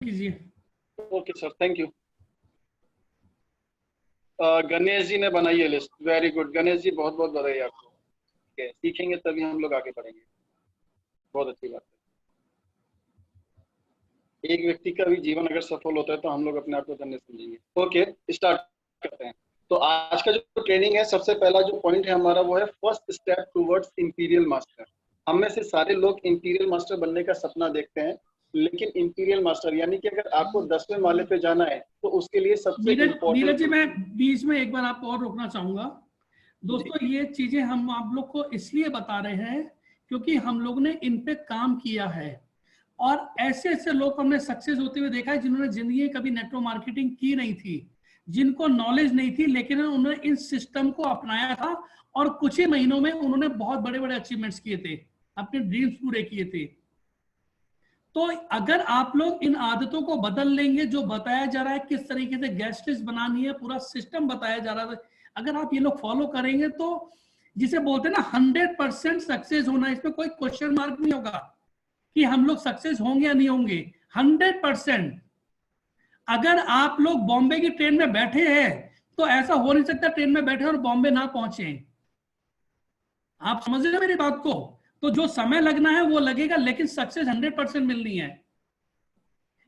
कीजिए। Okay sir, thank you. Ganesh ji ने बनाई है list, very good Ganesh ji, बहुत बहुत बधाई आपको। ठीक है, सीखेंगे तभी हम लोग आगे बढ़ेंगे, बहुत अच्छी बात है। एक व्यक्ति का भी जीवन अगर सफल होता है तो हम लोग अपने आप को धन्य समझेंगे। ओके, स्टार्ट करते हैं। तो आज का जो ट्रेनिंग है, सबसे पहला जो पॉइंट है हमारा वो है first step towards imperial master. हम में से सारे लोग इंपीरियल मास्टर बनने का सपना देखते हैं, लेकिन इंपीरियल मास्टर यानी कि अगर आपको 10वें माले पे जाना है तो उसके लिए सबसे नीरज जी, इम्पोर्टेंट। मैं बीच में एक बार आपको और रोकना चाहूंगा। दोस्तों, ये चीजें हम आप लोग को इसलिए बता रहे हैं क्योंकि हम लोग ने इन पे काम किया है और ऐसे ऐसे लोग हमने सक्सेस होते हुए देखा है जिन्होंने जिंदगी में कभी नेटवर्क मार्केटिंग की नहीं थी, जिनको नॉलेज नहीं थी, लेकिन उन्होंने इन सिस्टम को अपनाया था और कुछ ही महीनों में उन्होंने बहुत बड़े बड़े अचीवमेंट्स किए थे, अपने ड्रीम्स पूरे किए थे। तो अगर आप लोग इन आदतों को बदल लेंगे, जो बताया जा रहा है किस तरीके से गेस्ट लिस्ट बनानी है, पूरा सिस्टम बताया जा रहा है, अगर आप ये लोग फॉलो करेंगे तो जिसे बोलते हैं ना 100% सक्सेस होना, इसमें कोई क्वेश्चन मार्क नहीं होगा कि हम लोग सक्सेस होंगे या नहीं होंगे। 100%। अगर आप लोग बॉम्बे की ट्रेन में बैठे हैं तो ऐसा हो नहीं सकता ट्रेन में बैठे और बॉम्बे ना पहुंचे। आप समझ रहे हैं मेरी बात को? तो जो समय लगना है वो लगेगा, लेकिन सक्सेस 100% मिलनी है।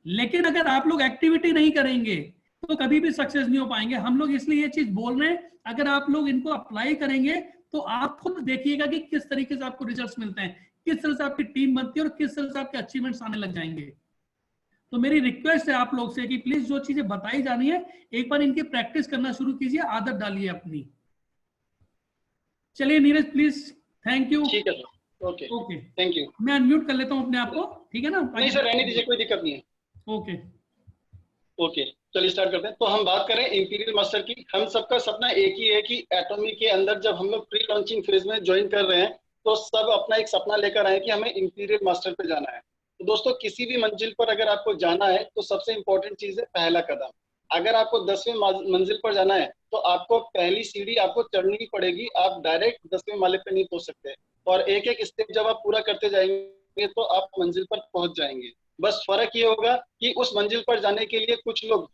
लेकिन अगर आप लोग एक्टिविटी नहीं करेंगे तो कभी भी सक्सेस नहीं हो पाएंगे। हम लोग इसलिए ये चीज बोल रहे हैं, अगर आप लोग इनको अप्लाई करेंगे तो आप खुद देखिएगा कि किस तरीके से आपको रिजल्ट्स मिलते हैं, किस तरह से आपकी टीम बनती है और किस तरह से आपके अचीवमेंट्स आने लग जाएंगे। तो मेरी रिक्वेस्ट है आप लोग से कि प्लीज जो चीजें बताई जानी है एक बार इनकी प्रैक्टिस करना शुरू कीजिए, आदत डालिए अपनी। चलिए नीरज प्लीज, थैंक यू। ठीक है sir, okay okay, thank you. मैं अनम्यूट कर लेता हूं अपने आप को, ठीक है ना? नहीं सर, रहने दीजिए, कोई दिक्कत नहीं है। ओके ओके, चलिए स्टार्ट करते हैं। तो हम बात करें इंपीरियल मास्टर की। हम सबका सपना एक ही है कि एटॉमी के अंदर जब हम लोग प्री लॉन्चिंग फेज में ज्वाइन कर रहे हैं तो सब अपना एक सपना लेकर आए कि हमें इंपीरियल मास्टर पे जाना है। तो दोस्तों, किसी भी मंजिल पर अगर आपको जाना है तो सबसे इंपॉर्टेंट चीज है पहला कदम। अगर आपको 10वें मंजिल पर जाना है तो आपको पहली सीढ़ी आपको चढ़नी ही पड़ेगी, आप डायरेक्ट 10वें माले पे नहीं पहुंच सकते। और एक एक स्टेप जब आप पूरा करते जाएंगे तो आप मंजिल पर पहुंच जाएंगे। बस फर्क ये होगा कि उस मंजिल पर जाने के लिए कुछ लोग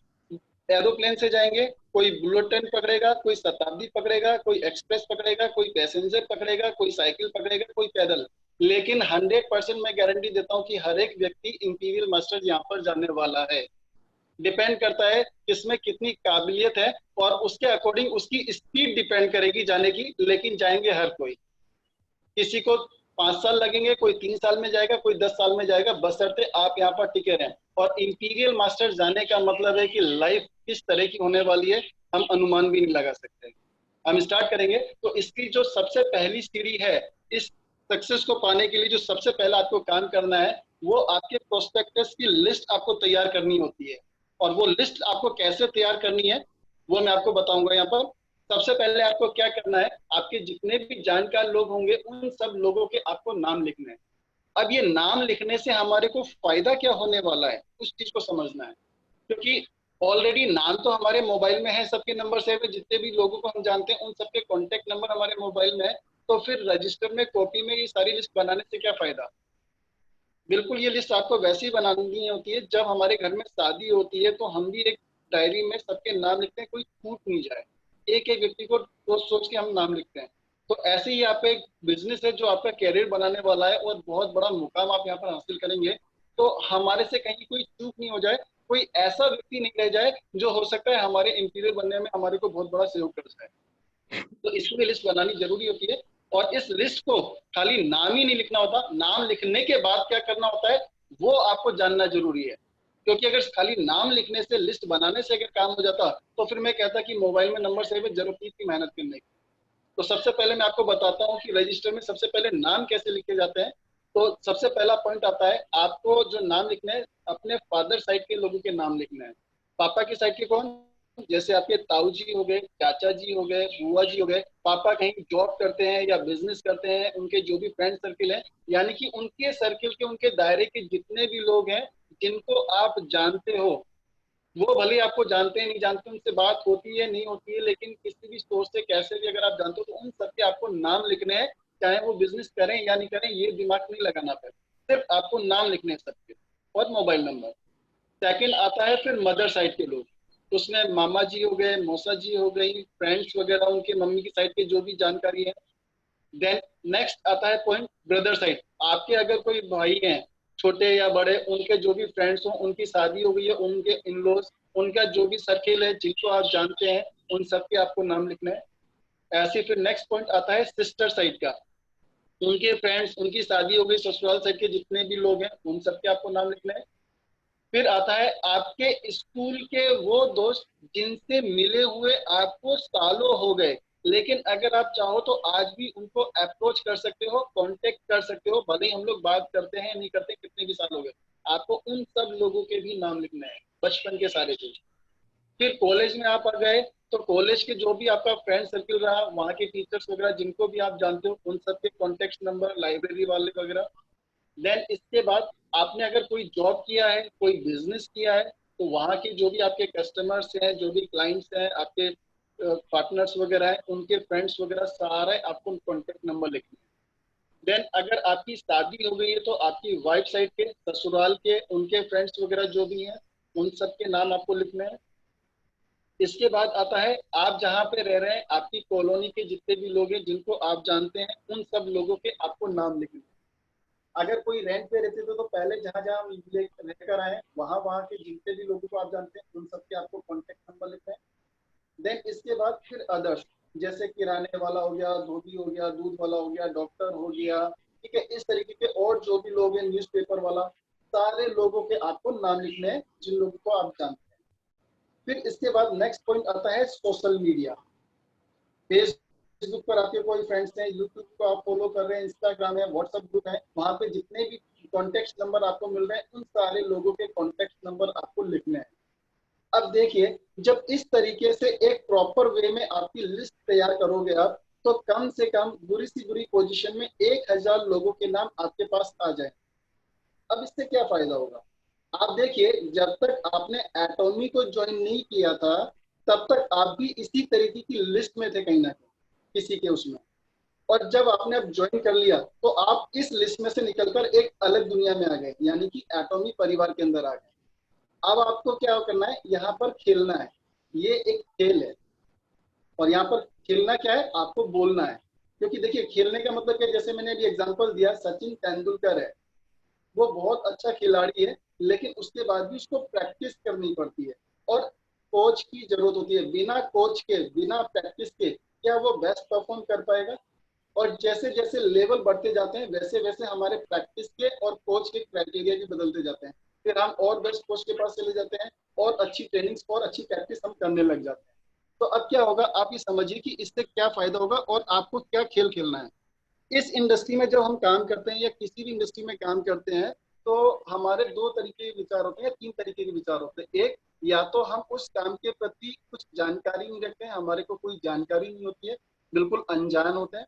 एरोप्लेन से जाएंगे, कोई बुलेट ट्रेन पकड़ेगा, कोई शताब्दी पकड़ेगा, कोई एक्सप्रेस पकड़ेगा, कोई पैसेंजर पकड़ेगा, कोई साइकिल पकड़ेगा, कोई पैदल। लेकिन 100% मैं गारंटी देता हूँ कि हर एक व्यक्ति इंपीरियल मास्टर यहाँ पर जाने वाला है। डिपेंड करता है किसमें कितनी काबिलियत है और उसके अकॉर्डिंग उसकी स्पीड डिपेंड करेगी जाने की, लेकिन जाएंगे हर कोई। किसी को 5 साल लगेंगे, कोई 3 साल में जाएगा, कोई 10 साल में जाएगा, बशर्ते आप यहाँ पर टिके रहें। और इंपीरियल मास्टर जाने का मतलब है कि लाइफ किस तरह की होने वाली है हम अनुमान भी नहीं लगा सकते। हम स्टार्ट करेंगे तो इसकी जो सबसे पहली सीढ़ी है, इस सक्सेस को पाने के लिए जो सबसे पहला आपको काम करना है वो आपके प्रोस्पेक्टस की लिस्ट आपको तैयार करनी होती है। और वो लिस्ट आपको कैसे तैयार करनी है वो मैं आपको बताऊंगा यहाँ पर। सबसे पहले आपको क्या करना है, आपके जितने भी जानकार लोग होंगे उन सब लोगों के आपको नाम लिखने हैं। अब ये नाम लिखने से हमारे को फायदा क्या होने वाला है उस चीज को समझना है, क्योंकि ऑलरेडी नाम तो हमारे मोबाइल में है, सबके नंबर सेव है, जितने भी लोगों को हम जानते हैं उन सबके कॉन्टेक्ट नंबर हमारे मोबाइल में है। तो फिर रजिस्टर में कॉपी में ये सारी लिस्ट बनाने से क्या फायदा। बिल्कुल ये लिस्ट आपको वैसे ही बनानी होती है, जब हमारे घर में शादी होती है तो हम भी एक डायरी में सबके नाम लिखते हैं, कोई छूट नहीं जाए। एक एक व्यक्ति को सोच सोच के हम नाम लिखते हैं। तो ऐसे ही आप एक बिजनेस है जो आपका कैरियर बनाने वाला है और बहुत बड़ा मुकाम आप यहाँ पर हासिल करेंगे, तो हमारे से कहीं कोई चूक नहीं हो जाए, कोई ऐसा व्यक्ति नहीं रह जाए जो हो सकता है हमारे इंटीरियर बनने में हमारे को बहुत बड़ा सहयोग कर जाए। तो इसकी लिस्ट बनानी जरूरी होती है। और इस लिस्ट को खाली नाम ही नहीं लिखना होता, नाम लिखने के बाद क्या करना होता है वो आपको जानना जरूरी है। क्योंकि अगर खाली नाम लिखने से, लिस्ट बनाने से अगर काम हो जाता तो फिर मैं कहता कि मोबाइल में नंबर सेव है, जरूरत नहीं थी मेहनत करने की। तो सबसे पहले मैं आपको बताता हूँ कि रजिस्टर में सबसे पहले नाम कैसे लिखे जाते हैं। तो सबसे पहला पॉइंट आता है, आपको जो नाम लिखना है अपने फादर साइड के लोगों के नाम लिखना है। पापा की साइड के कौन, जैसे आपके ताऊ जी हो गए, चाचा जी हो गए, बुआ जी हो गए। पापा कहीं जॉब करते हैं या बिजनेस करते हैं, उनके जो भी फ्रेंड सर्किल है, यानी कि उनके सर्किल के, उनके दायरे के जितने भी लोग हैं जिनको आप जानते हो, वो भले आपको जानते हैं नहीं जानते, उनसे बात होती है नहीं होती है, लेकिन किसी भी सोर्स से कैसे भी अगर आप जानते हो तो उन सबके आपको नाम लिखने हैं। चाहे वो बिजनेस करें या नहीं करें ये दिमाग नहीं लगाना पड़े, सिर्फ आपको नाम लिखने हैं सबके और मोबाइल नंबर। सेकंड आता है फिर मदर साइड के लोग, उसमें मामा जी हो गए, मौसा जी हो गई, फ्रेंड्स वगैरह, उनके मम्मी की साइड की जो भी जानकारी है। देन नेक्स्ट आता है पॉइंट ब्रदर साइड, आपके अगर कोई भाई हैं छोटे या बड़े, उनके जो भी फ्रेंड्स हो, उनकी शादी हो गई है, उनके इन लॉज, उनका जो भी सर्किल है जिनको आप जानते हैं, उन सबके आपको नाम लिखना है। ऐसे फिर नेक्स्ट पॉइंट आता है सिस्टर साइड का, उनके फ्रेंड्स, उनकी शादी हो गई, ससुराल साइड के जितने भी लोग हैं उन सबके आपको नाम लिखना है। फिर आता है आपके स्कूल के वो दोस्त जिनसे मिले हुए आपको सालों हो गए, लेकिन अगर आप चाहो तो आज भी उनको अप्रोच कर सकते हो, कांटेक्ट कर सकते हो, भले ही हम लोग बात करते हैं नहीं करते, कितने भी साल हो गए, आपको उन सब लोगों के भी नाम लिखना है, बचपन के सारे चीज। फिर कॉलेज में आप आ गए तो कॉलेज के जो भी आपका फ्रेंड सर्किल रहा, वहाँ के टीचर्स वगैरह जिनको भी आप जानते हो, उन सबके कॉन्टेक्ट नंबर, लाइब्रेरी वाले वगैरह। देन इसके बाद आपने अगर कोई जॉब किया है, कोई बिजनेस किया है, तो वहाँ के जो भी आपके कस्टमर्स हैं, जो भी क्लाइंट्स हैं, आपके पार्टनर्स वगैरह हैं, उनके फ्रेंड्स वगैरह सारे आपको कॉन्टेक्ट नंबर लिखने हैं। देन अगर आपकी शादी हो गई है तो आपकी वाइफ साइड के, ससुराल के, उनके फ्रेंड्स वगैरह जो भी हैं, उन सबके नाम आपको लिखने हैं। इसके बाद आता है आप जहाँ पे रह रहे हैं, आपकी कॉलोनी के जितने भी लोग हैं जिनको आप जानते हैं, उन सब लोगों के आपको नाम लिखने हैं। अगर कोई रेंट पे रहते थे तो पहले जहां जहां हम रहकर आए, वहां वहां के जितने भी लोगों को आप जानते हैं, उन सबके आपको कॉन्टेक्ट नंबर लिखना है। देन इसके बाद फिर अदर्स, जैसे किराने वाला हो गया, धोबी हो गया, दूध वाला हो गया, डॉक्टर हो गया, ठीक है, इस तरीके के और जो भी लोग हैं, न्यूज़पेपर वाला, सारे लोगों के आपको नाम लिखने हैं जिन लोगों को आप जानते हैं। फिर इसके बाद नेक्स्ट पॉइंट आता है सोशल मीडिया। फेसबुक पर आपके कोई फ्रेंड्स हैं, यूट्यूब को आप फॉलो कर रहे हैं, इंस्टाग्राम है, व्हाट्सएप ग्रुप है, वहां पे जितने भी कॉन्टेक्ट नंबर आपको मिल रहे हैं, उन सारे लोगों के कॉन्टेक्ट नंबर आपको लिखने हैं। अब देखिए, जब इस तरीके से एक प्रॉपर वे में आपकी लिस्ट तैयार करोगे आप, तो कम से कम बुरी सी बुरी पोजीशन में 1000 लोगों के नाम आपके पास आ जाए। अब इससे क्या फायदा होगा? आप देखिए, जब तक आपने एटॉमी को ज्वाइन नहीं किया था, तब तक आप भी इसी तरीके की लिस्ट में थे कहीं ना कहीं, किसी के उसमें। और जब आपने अब ज्वाइन कर लिया, तो आप इस लिस्ट में से निकलकर एक अलग दुनिया में आ गए, यानी कि एटॉमी परिवार के अंदर आ गए। अब आपको क्या करना है, यहाँ पर खेलना है। ये एक खेल है, और यहाँ पर खेलना क्या है, आपको बोलना है। क्योंकि देखिए, खेलने का मतलब क्या, जैसे मैंने अभी एग्जांपल दिया, सचिन तेंदुलकर है, वो बहुत अच्छा खिलाड़ी है, लेकिन उसके बाद भी उसको प्रैक्टिस करनी पड़ती है और कोच की जरूरत होती है। बिना कोच के, बिना प्रैक्टिस के क्या वो बेस्ट परफॉर्म कर पाएगा? और जैसे जैसे लेवल बढ़ते जाते हैं, वैसे वैसे हमारे प्रैक्टिस के और कोच के क्राइटेरिया भी बदलते जाते हैं। फिर हम और बेस्ट कोच के पास चले जाते हैं, और अच्छी ट्रेनिंग्स और अच्छी प्रैक्टिस हम करने लग जाते हैं। तो अब क्या होगा, आप ये समझिए कि इससे क्या फायदा होगा और आपको क्या खेल खेलना है। इस इंडस्ट्री में जब हम काम करते हैं, या किसी भी इंडस्ट्री में काम करते हैं, तो हमारे दो तरीके के विचार होते हैं, तीन तरीके के विचार होते हैं। एक, या तो हम उस काम के प्रति कुछ जानकारी नहीं रखते हैं, हमारे को कोई जानकारी नहीं होती है, बिल्कुल अनजान होते हैं।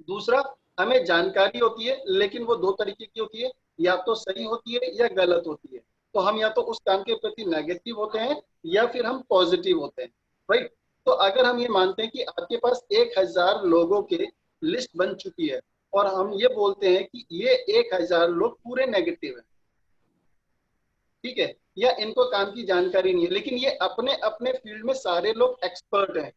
दूसरा, हमें जानकारी होती है, लेकिन वो दो तरीके की होती है, या तो सही होती है या गलत होती है। तो हम या तो उस काम के प्रति नेगेटिव होते हैं, या फिर हम पॉजिटिव होते हैं, राइट। तो अगर हम ये मानते हैं कि आपके पास 1000 लोगों के लिस्ट बन चुकी है, और हम ये बोलते हैं कि ये 1000 लोग पूरे नेगेटिव है, ठीक है, या इनको काम की जानकारी नहीं है, लेकिन ये अपने अपने फील्ड में सारे लोग एक्सपर्ट हैं,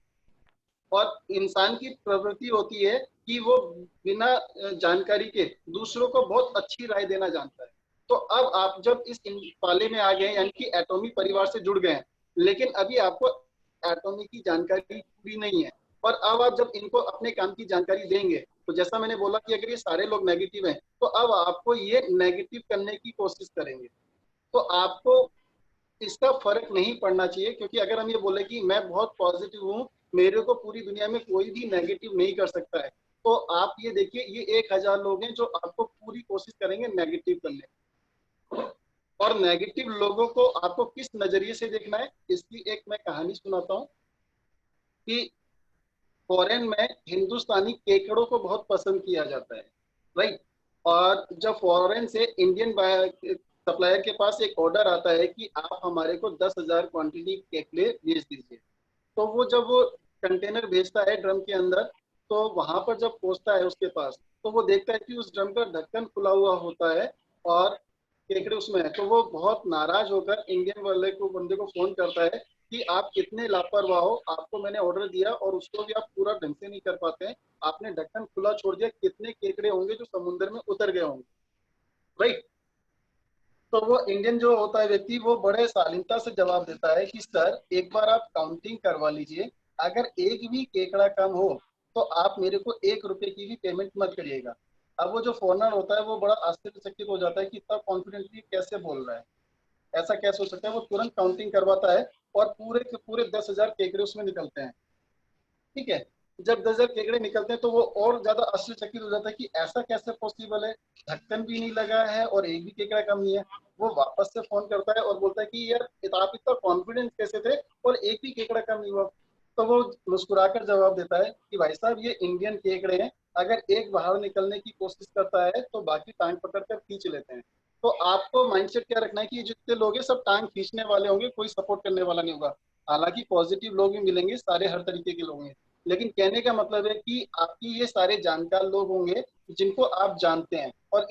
और इंसान की प्रवृत्ति होती है कि वो बिना जानकारी के दूसरों को बहुत अच्छी राय देना जानता है। तो अब आप जब इस पाले में आ गए, यानी कि एटॉमी परिवार से जुड़ गए हैं, लेकिन अभी आपको एटॉमी की जानकारी पूरी नहीं है, और अब आप जब इनको अपने काम की जानकारी देंगे, तो जैसा मैंने बोला कि अगर ये सारे लोग नेगेटिव हैं, तो अब आपको ये नेगेटिव करने की कोशिश करेंगे। तो आपको इसका फर्क नहीं पड़ना चाहिए, क्योंकि अगर हम ये बोले कि मैं बहुत पॉजिटिव हूँ, मेरे को पूरी दुनिया में कोई भी नेगेटिव नहीं कर सकता है, तो आप ये देखिए, ये 1000 लोग हैं जो आपको पूरी कोशिश करेंगे नेगेटिव करने। और नेगेटिव लोगों को आपको किस नजरिए से देखना है, इसकी एक मैं कहानी सुनाता हूँ कि फॉरेन में हिंदुस्तानी केकड़ों को बहुत पसंद किया जाता है, राइट। और जब फॉरेन से इंडियन सप्लायर के पास एक ऑर्डर आता है कि आप हमारे को 10,000 क्वांटिटी केकड़े भेज दीजिए, तो वो जब वो कंटेनर भेजता है ड्रम के अंदर, तो वहां पर जब पहुंचता है उसके पास, तो वो देखता है कि उस ड्रम का ढक्कन खुला हुआ होता है, और केकड़े उसमें है, तो वो बहुत नाराज होकर इंडियन वाले को बंदे को फोन करता है कि आप कितने लापरवाह हो, आपको मैंने ऑर्डर दिया और उसको भी आप पूरा ढंग से नहीं कर पाते हैं, आपने ढक्कन खुला छोड़ दिया, कितने केकड़े होंगे जो समुद्र में उतर गए होंगे, राइट। तो वो इंडियन जो होता है व्यक्ति, वो बड़े शालीनता से जवाब देता है कि सर एक बार आप काउंटिंग करवा लीजिए, अगर एक भी केकड़ा कम हो तो आप मेरे को 1 रुपए की भी पेमेंट मत करिएगा। अब वो जो फॉरनर होता है वो बड़ा आश्चर्यचकित हो जाता है कि इतना कॉन्फिडेंटली कैसे बोल रहा है, ऐसा कैसे हो सकता है। वो तुरंत काउंटिंग करवाता है और पूरे के पूरे 10,000 केकड़े उसमें निकलते हैं, ठीक है। जब 10,000 केकड़े निकलते हैं तो वो और ज्यादा आश्चर्यचकित हो जाता है कि ऐसा कैसे पॉसिबल है, ढक्कन भी नहीं लगा है और एक भी केकड़ा कम नहीं है। वो वापस से फोन करता है और बोलता है कि यार आप इतना कॉन्फिडेंस कैसे थे और एक भी केकड़ा कम नहीं हुआ। तो वो मुस्कुराकर जवाब देता है कि भाई साहब ये इंडियन केकड़े हैं, अगर एक बाहर निकलने की कोशिश करता है तो बाकी टांग पकड़ कर खींच लेते हैं। तो आपको माइंडसेट क्या रखना है कि जितने लोग हैं सब टांग खींचने वाले होंगे, कोई सपोर्ट करने वाला नहीं होगा। हालांकि पॉजिटिव लोग भी मिलेंगे, सारे हर तरीके के लोग हैं, लेकिन कहने का मतलब है कि आपकी ये सारे जानकार लोग होंगे जिनको आप जानते हैं और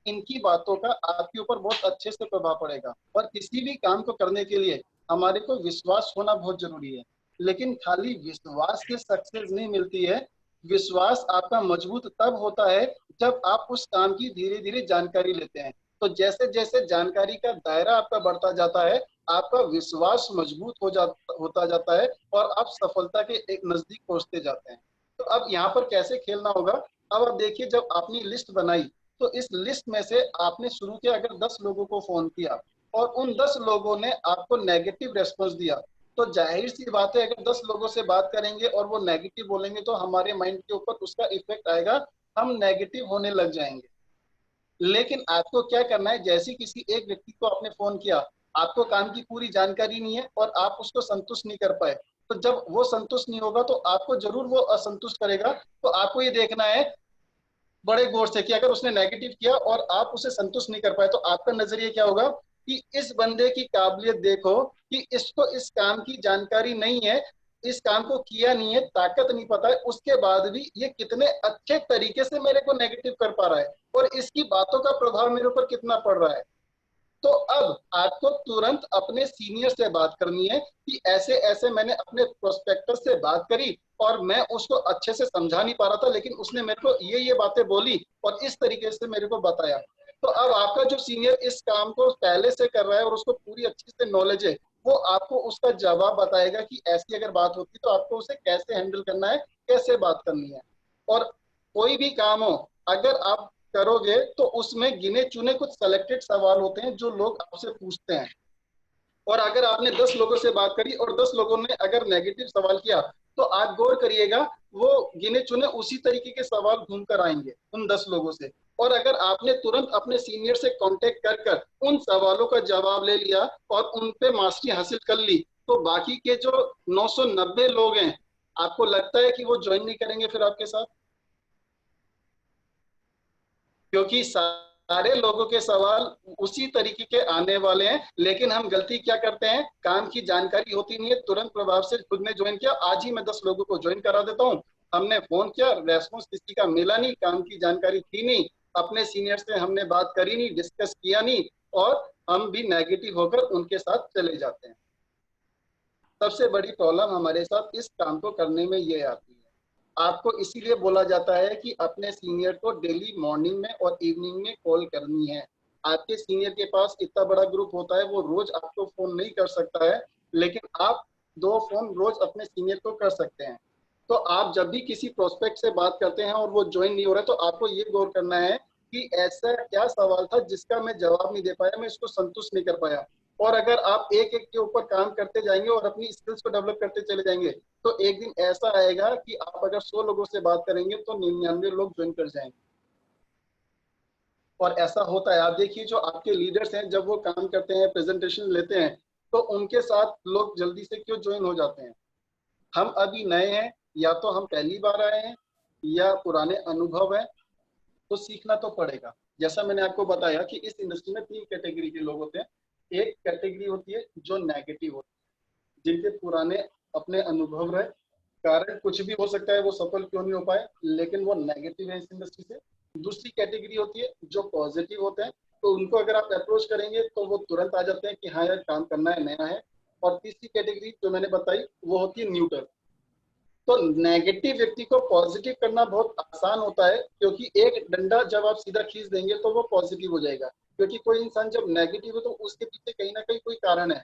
इनकी बातों का आपके ऊपर बहुत अच्छे से प्रभाव पड़ेगा। और किसी भी काम को करने के लिए हमारे को विश्वास होना बहुत जरूरी है, लेकिन खाली विश्वास से सक्सेस नहीं मिलती है। विश्वास आपका मजबूत तब होता है जब आप उस काम की धीरे धीरे जानकारी लेते हैं। तो जैसे जैसे जानकारी का दायरा आपका बढ़ता जाता है, आपका विश्वास मजबूत होता जाता है और आप सफलता के एक नजदीक पहुंचते जाते हैं। तो अब यहाँ पर कैसे खेलना होगा, अब आप देखिए, जब आपने लिस्ट बनाई तो इस लिस्ट में से आपने शुरू किया, अगर 10 लोगों को फोन किया और उन 10 लोगों ने आपको नेगेटिव रेस्पॉन्स दिया, तो जाहिर सी बात है अगर 10 लोगों से बात करेंगे और वो नेगेटिव बोलेंगे तो हमारे माइंड के ऊपर उसका इफेक्ट आएगा, हम नेगेटिव होने लग जाएंगे। लेकिन आपको क्या करना है, जैसे किसी एक व्यक्ति को आपने फोन किया, आपको काम की पूरी जानकारी नहीं है और आप उसको संतुष्ट नहीं कर पाए, तो जब वो संतुष्ट नहीं होगा तो आपको जरूर वो असंतुष्ट करेगा। तो आपको ये देखना है बड़े गौर से कि अगर उसने नेगेटिव किया और आप उसे संतुष्ट नहीं कर पाए तो आपका नजरिया क्या होगा कि इस बंदे की काबिलियत देखो कि इसको इस काम की जानकारी नहीं है, इस काम को किया नहीं है, ताकत नहीं पता है, उसके बाद भी ये कितने अच्छे तरीके से मेरे को नेगेटिव कर पा रहा है और इसकी बातों का प्रभाव मेरे ऊपर कितना पड़ रहा है। तो अब आपको तुरंत अपने सीनियर से बात करनी है कि ऐसे ऐसे मैंने अपने प्रोस्पेक्टर से बात करी और मैं उसको अच्छे से समझा नहीं पा रहा था, लेकिन उसने मेरे को ये बातें बोली और इस तरीके से मेरे को बताया। तो अब आपका जो सीनियर इस काम को पहले से कर रहा है और उसको पूरी अच्छी से नॉलेज है, वो आपको उसका जवाब बताएगा कि ऐसी अगर बात होती तो आपको उसे कैसे हैंडल करना है, कैसे बात करनी है। और कोई भी काम हो अगर आप करोगे तो उसमें गिने चुने कुछ सेलेक्टेड सवाल होते हैं जो लोग आपसे पूछते हैं। और अगर आपने 10 लोगों से बात करी और 10 लोगों ने अगर नेगेटिव सवाल किया, तो आप गौर करिएगा वो गिने चुने उसी तरीके के सवाल घूम कर आएंगे उन 10 लोगों से। और अगर आपने तुरंत अपने सीनियर से कांटेक्ट कर कर उन सवालों का जवाब ले लिया और उन पे मास्टरी हासिल कर ली, तो बाकी के जो 990 लोग हैं, आपको लगता है कि वो ज्वाइन नहीं करेंगे फिर आपके साथ? क्योंकि सारे लोगों के सवाल उसी तरीके के आने वाले हैं। लेकिन हम गलती क्या करते हैं, काम की जानकारी होती नहीं है, तुरंत प्रभाव से खुद ने ज्वाइन किया, आज ही मैं 10 लोगों को ज्वाइन करा देता हूँ। हमने फोन किया, रेस्पॉन्स किसी का मिला नहीं, काम की जानकारी थी नहीं, अपने सीनियर से हमने बात करी नहीं, डिस्कस किया नहीं, और हम भी नेगेटिव होकर उनके साथ चले जाते हैं। सबसे बड़ी प्रॉब्लम हमारे साथ इस काम को करने में ये आती है। आपको इसीलिए बोला जाता है कि अपने सीनियर को डेली मॉर्निंग में और इवनिंग में कॉल करनी है। आपके सीनियर के पास इतना बड़ा ग्रुप होता है, वो रोज आपको फोन नहीं कर सकता है, लेकिन आप 2 फोन रोज अपने सीनियर को कर सकते हैं। तो आप जब भी किसी प्रोस्पेक्ट से बात करते हैं और वो ज्वाइन नहीं हो रहा है, तो आपको ये गौर करना है कि ऐसा क्या सवाल था जिसका मैं जवाब नहीं दे पाया, मैं इसको संतुष्ट नहीं कर पाया। और अगर आप एक एक के ऊपर काम करते जाएंगे और अपनी स्किल्स को डेवलप करते चले जाएंगे, तो एक दिन ऐसा आएगा कि आप अगर 100 लोगों से बात करेंगे तो 99 लोग ज्वाइन कर जाएंगे। और ऐसा होता है, आप देखिए जो आपके लीडर्स हैं जब वो काम करते हैं, प्रेजेंटेशन लेते हैं, तो उनके साथ लोग जल्दी से क्यों ज्वाइन हो जाते हैं? हम अभी नए हैं, या तो हम पहली बार आए हैं, या पुराने अनुभव है, तो सीखना तो पड़ेगा। जैसा मैंने आपको बताया कि इस इंडस्ट्री में 3 कैटेगरी के लोग होते हैं। एक कैटेगरी होती है जो नेगेटिव होती है, जिनके पुराने अपने अनुभव रहे, कारण कुछ भी हो सकता है वो सफल क्यों नहीं हो पाए, लेकिन वो नेगेटिव है इस इंडस्ट्री से। दूसरी कैटेगरी होती है जो पॉजिटिव होते हैं, तो उनको अगर आप अप्रोच करेंगे तो वो तुरंत आ जाते हैं कि हाँ यार काम करना है, नया है। और तीसरी कैटेगरी जो मैंने बताई वो होती है न्यूट्रल। तो नेगेटिव व्यक्ति को पॉजिटिव करना बहुत आसान होता है, क्योंकि एक डंडा जब आप सीधा खींच देंगे तो वो पॉजिटिव हो जाएगा। क्योंकि कोई इंसान जब नेगेटिव है तो उसके पीछे कहीं ना कहीं कोई कारण है।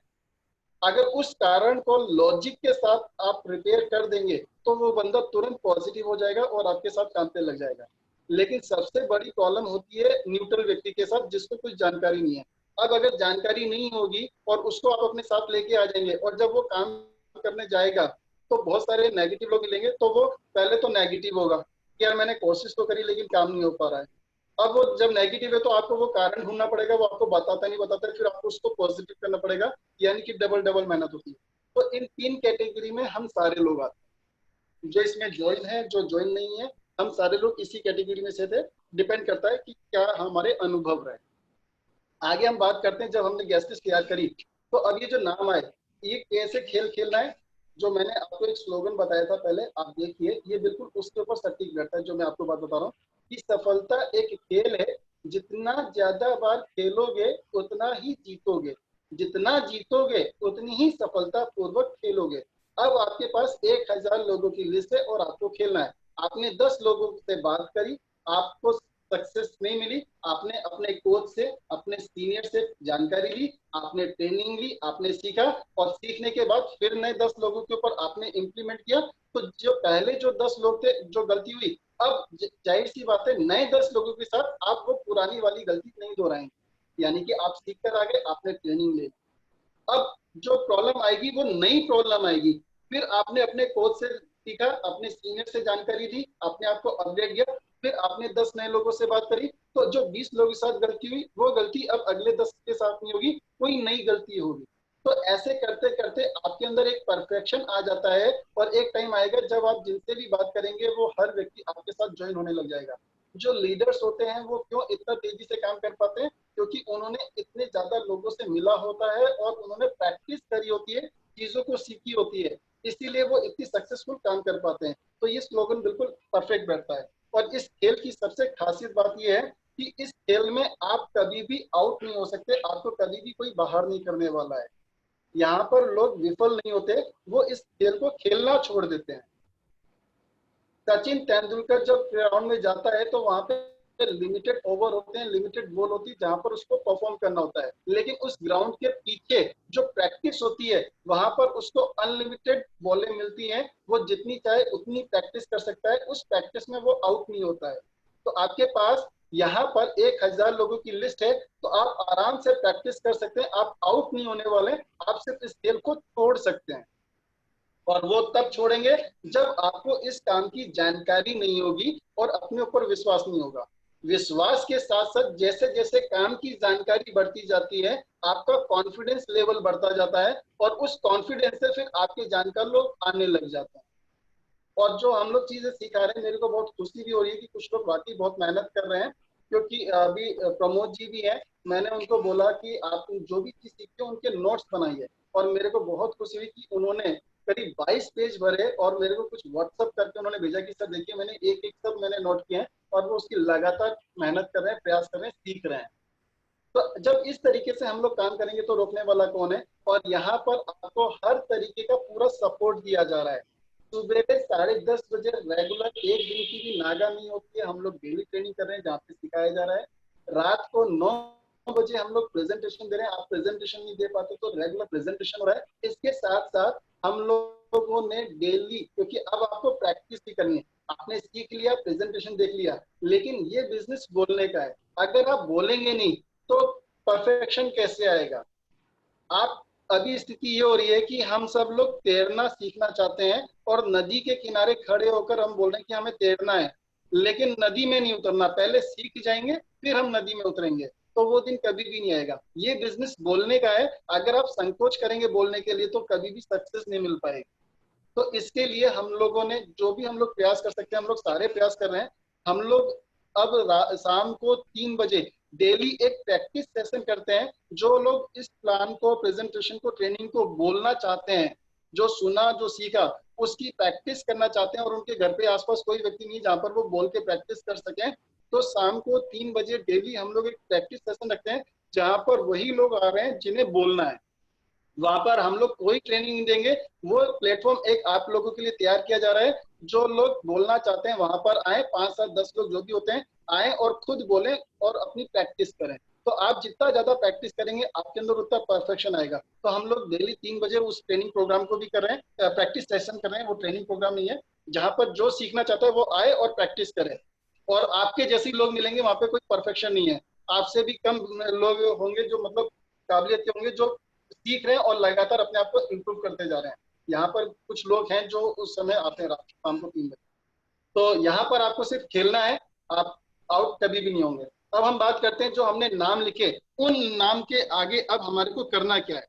अगर उस कारण को लॉजिक के साथ आप रिपेयर कर देंगे तो वो बंदा तुरंत पॉजिटिव हो जाएगा और आपके साथ काम पे लग जाएगा। लेकिन सबसे बड़ी प्रॉब्लम होती है न्यूट्रल व्यक्ति के साथ, जिसको कुछ जानकारी नहीं है। अब अगर जानकारी नहीं होगी और उसको आप अपने साथ लेके आ जाएंगे, और जब वो काम करने जाएगा तो बहुत सारे नेगेटिव लोग मिलेंगे, तो वो पहले तो नेगेटिव होगा कि यार मैंने कोशिश तो करी लेकिन काम नहीं हो पा रहा है। अब वो जब नेगेटिव है तो आपको वो कारण ढूंढना पड़ेगा, वो आपको बताता नहीं बताता है, फिर आपको उसको पॉजिटिव करना पड़ेगा, यानी कि डबल डबल मेहनत होती है। तो इन तीन कैटेगरी में हम सारे लोग आते हैं, जो इसमें ज्वाइन है, जो ज्वाइन नहीं है, हम सारे लोग इसी कैटेगरी में से थे। डिपेंड करता है कि क्या हमारे अनुभव रहे। आगे हम बात करते हैं, जब हमने गैस्ट्रिक तैयार करी तो अब ये जो नाम आए, ये कैसे खेल खेलना है, जो मैंने आपको एक स्लोगन बताया था पहले, आप देखिए ये बिल्कुल उसके ऊपर सटीक बैठता है जो मैं आपको बात बता रहा हूँ कि सफलता एक खेल है, जितना ज्यादा बार खेलोगे उतना ही जीतोगे, जितना जीतोगे उतनी ही सफलता पूर्वक खेलोगे। अब आपके पास 1000 लोगों की लिस्ट है और आपको खेलना है। आपने 10 लोगों से बात करी, आपको सक्सेस नहीं मिली, आपने अपने कोच से, अपने सीनियर से जानकारी ली, आपने ट्रेनिंग ली, आपने सीखा, और सीखने के बाद फिर नए 10 लोगों के ऊपर आपने इम्प्लीमेंट किया। तो जो पहले जो 10 लोग थे जो गलती हुई, अब जाहिर सी बात है नए 10 लोगों के साथ आप वो पुरानी वाली गलती नहीं दोहराएंगे, यानी कि आप सीख कर आ गए, आपने ट्रेनिंग ले ली। अब जो प्रॉब्लम आएगी वो नई प्रॉब्लम आएगी। फिर आपने अपने कोच से सीखा, अपने सीनियर से जानकारी ली, अपने आप को अपडेट किया, फिर आपने 10 नए लोगों से बात करी, तो जो 20 लोगों के साथ गलती हुई वो गलती अब अगले 10 के साथ नहीं होगी, कोई नई गलती होगी। तो ऐसे करते करते आपके अंदर एक परफेक्शन आ जाता है, और एक टाइम आएगा जब आप जिनसे भी बात करेंगे वो हर व्यक्ति आपके साथ ज्वाइन होने लग जाएगा। जो लीडर्स होते हैं वो क्यों इतना तेजी से काम कर पाते हैं, क्योंकि उन्होंने इतने ज्यादा लोगों से मिला होता है और उन्होंने प्रैक्टिस करी होती है, चीजों को सीखी होती है, इसीलिए वो इतनी सक्सेसफुल काम कर पाते हैं। तो ये स्लोगन बिल्कुल परफेक्ट बैठता है। और इस खेल की सबसे खासियत बात यह है कि इस खेल में आप कभी भी आउट नहीं हो सकते, आपको कभी भी कोई बाहर नहीं करने वाला है। यहाँ पर लोग विफल नहीं होते, वो इस खेल को खेलना छोड़ देते हैं। सचिन तेंदुलकर जब ग्राउंड में जाता है तो वहां पे लिमिटेड ओवर होते हैं, लिमिटेड बॉल होती है जहां पर उसको परफॉर्म करना होता है, लेकिन उस ग्राउंड के पीछे जो प्रैक्टिस होती है वहां पर उसको अनलिमिटेड बॉलें मिलती हैं, वो जितनी चाहे उतनी प्रैक्टिस कर सकता है, उस प्रैक्टिस में वो आउट नहीं होता है। तो आपके पास यहाँ पर 1000 लोगों की लिस्ट है, तो आप आराम से प्रैक्टिस कर सकते हैं, आप आउट नहीं होने वाले, आप सिर्फ इस खेल को छोड़ सकते हैं। और वो तब छोड़ेंगे जब आपको इस काम की जानकारी नहीं होगी और अपने ऊपर विश्वास नहीं होगा। विश्वास के साथ साथ जैसे जैसे काम की जानकारी बढ़ती जाती है, आपका कॉन्फिडेंस लेवल बढ़ता जाता है, और उस कॉन्फिडेंस से फिर आपके जानकार लोग आने लग जाते हैं। और जो हम लोग चीजें सिखा रहे हैं, मेरे को बहुत खुशी भी हो रही है कि कुछ लोग वाकई बहुत मेहनत कर रहे हैं। क्योंकि अभी प्रमोद जी भी हैं, मैंने उनको बोला कि आप जो भी चीज सीखते हो उनके नोट्स बनाइए, और मेरे को बहुत खुशी हुई कि उन्होंने करीब 22 पेज भरे और मेरे को कुछ व्हाट्सअप करके उन्होंने भेजा कि सर देखिए मैंने एक एक सब मैंने नोट किए हैं, और वो उसकी लगातार मेहनत कर रहे हैं, प्रयास कर रहे हैं, सीख रहे हैं। तो जब इस तरीके से हम लोग काम करेंगे तो रोकने वाला कौन है। और यहाँ पर आपको हर तरीके का पूरा सपोर्ट दिया जा रहा है। सुबह 10:30 बजे रेगुलर, एक दिन की भी नागा नहीं होती है, हम लोग डेली ट्रेनिंग कर रहे हैं जहाँ पे सिखाया जा रहा है। रात को 9 बजे हम लोग प्रेजेंटेशन दे रहे हैं, आप प्रेजेंटेशन नहीं दे पाते तो रेगुलर प्रेजेंटेशन हो रहा है। इसके साथ साथ हम लोगों ने डेली, क्योंकि अब आपको प्रैक्टिस भी करनी है, आपने सीख लिया, प्रेजेंटेशन देख लिया, लेकिन ये बिजनेस बोलने का है। अगर आप बोलेंगे नहीं तो परफेक्शन कैसे आएगा। आप अभी स्थिति ये हो रही है कि हम सब लोग तैरना सीखना चाहते हैं, और नदी के किनारे खड़े होकर हम बोल रहे हैं कि हमें तैरना है, लेकिन नदी में नहीं उतरना, पहले सीख जाएंगे फिर हम नदी में उतरेंगे, तो वो दिन कभी भी नहीं आएगा। ये बिजनेस बोलने का है, अगर आप संकोच करेंगे बोलने के लिए तो कभी भी सक्सेस नहीं मिल पाएगी। तो इसके लिए हम लोगों ने जो भी हम लोग प्रयास कर सकते हैं, हम लोग सारे प्रयास कर रहे हैं। हम लोग अब शाम को 3 बजे डेली एक प्रैक्टिस सेशन करते हैं। जो लोग इस प्लान को, प्रेजेंटेशन को, ट्रेनिंग को बोलना चाहते हैं, जो सुना जो सीखा उसकी प्रैक्टिस करना चाहते हैं, और उनके घर पे आसपास कोई व्यक्ति नहीं जहां पर वो बोल के प्रैक्टिस कर सकें, तो शाम को 3 बजे डेली हम लोग एक प्रैक्टिस सेशन रखते हैं, जहां पर वही लोग आ रहे हैं जिन्हें बोलना है। वहां पर हम लोग कोई ट्रेनिंग नहीं देंगे, वो प्लेटफॉर्म एक आप लोगों के लिए तैयार किया जा रहा है। जो लोग बोलना चाहते हैं वहां पर आए, 5 7 10 लोग जो भी होते हैं आए और खुद बोलें और अपनी प्रैक्टिस करें। तो आप जितना ज्यादा प्रैक्टिस करेंगे आपके अंदर उतना परफेक्शन आएगा। तो हम लोग डेली 3 बजे उस ट्रेनिंग प्रोग्राम को भी कर रहे हैं, प्रैक्टिस सेशन कर रहे हैं, वो ट्रेनिंग प्रोग्राम नहीं है, जहां पर जो सीखना चाहता है वो आए और प्रैक्टिस करे। और आपके जैसे लोग मिलेंगे, वहां पे कोई परफेक्शन नहीं है, आपसे भी कम लोग होंगे जो मतलब काबिलियत के होंगे, जो सीख रहे हैं और लगातार अपने आप को इम्प्रूव करते जा रहे हैं। यहाँ पर कुछ लोग हैं जो उस समय आते हैं रात शाम को 3 बजे। तो यहाँ पर आपको सिर्फ खेलना है, आप आउट कभी भी नहीं होंगे। अब हम बात करते हैं जो हमने नाम लिखे, उन नाम के आगे अब हमारे को करना क्या है।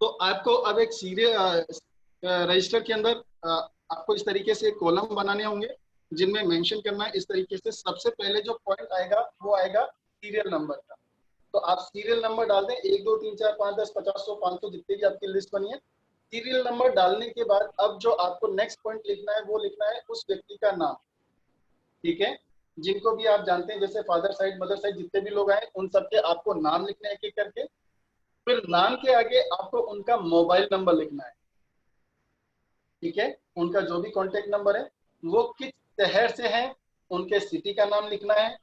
तो आपको अब एक सीरियल रजिस्टर के अंदर आपको इस तरीके से कॉलम बनाने होंगे जिनमें मेंशन करना है इस तरीके से। सबसे पहले जो पॉइंट आएगा वो आएगा सीरियल नंबर का। तो आप सीरियल नंबर डाल दें, 1 2 3 4 5 10 50 100 500 जितने भी आपकी लिस्ट बनी है। सीरियल नंबर डालने के बाद अब जो आपको नेक्स्ट पॉइंट लिखना है वो लिखना है उस व्यक्ति का नाम, ठीक है, जिनको भी आप जानते हैं, जैसे फादर साइड मदर साइड जितने भी लोग आए उन सबके आपको नाम लिखने हैं एक एक करके। फिर नाम के आगे आपको उनका मोबाइल नंबर लिखना है, ठीक है, उनका जो भी कॉन्टेक्ट नंबर है, वो किस शहर से है उनके सिटी का नाम लिखना है।